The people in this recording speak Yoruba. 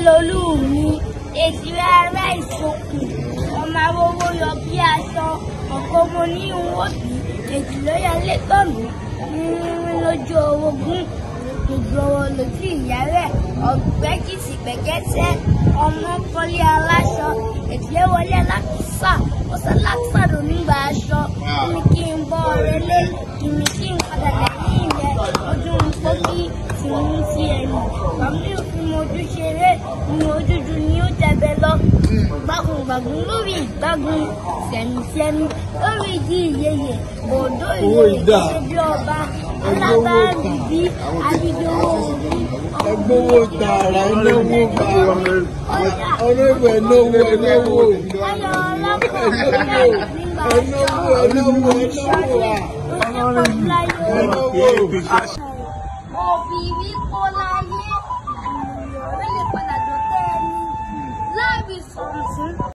lolú mi, Ẹjire ará isokun, ọmọ arówó yọ bí aṣọ, ọ̀kọ́ mo ní ìwọ̀bí, Ẹjire yà'le gbọ̀ngbọ̀n, lójú Orogun, ìgbọ̀wọ̀ lójú ìyá rẹ̀, Ọbẹ Kisi pẹ̀kẹ́sẹ́, ọmọ kọ́lé aláṣọ, Ẹjire wọ'le alakisà, ó sọ alakisà ló nígbà aṣọ, kíni kí n bọ́ rèlè, kíni kí n padà lẹ́yìn rẹ̀, ojú npoki, tírù Tiẹmì, Fàmi òfin mojú sere, ní ojúju ni ó jẹbẹ lọ, Gbágùn Gbágùn lórí Gbágùn, Tiẹmì Tiẹmì lórí ìdí ìyeyè, òdó ìyeyè bí ọba, alábàárìbí, Adigun òòrùn, ẹgbówó tààrà ẹlẹ́wó bá ọlọ́wọ́ ẹlẹ́wó ẹlẹ́wó Obìnrin kó láyé, ìrìn lè padà dọ̀tẹ́ ẹni láàbì sọ̀rọ̀ fún.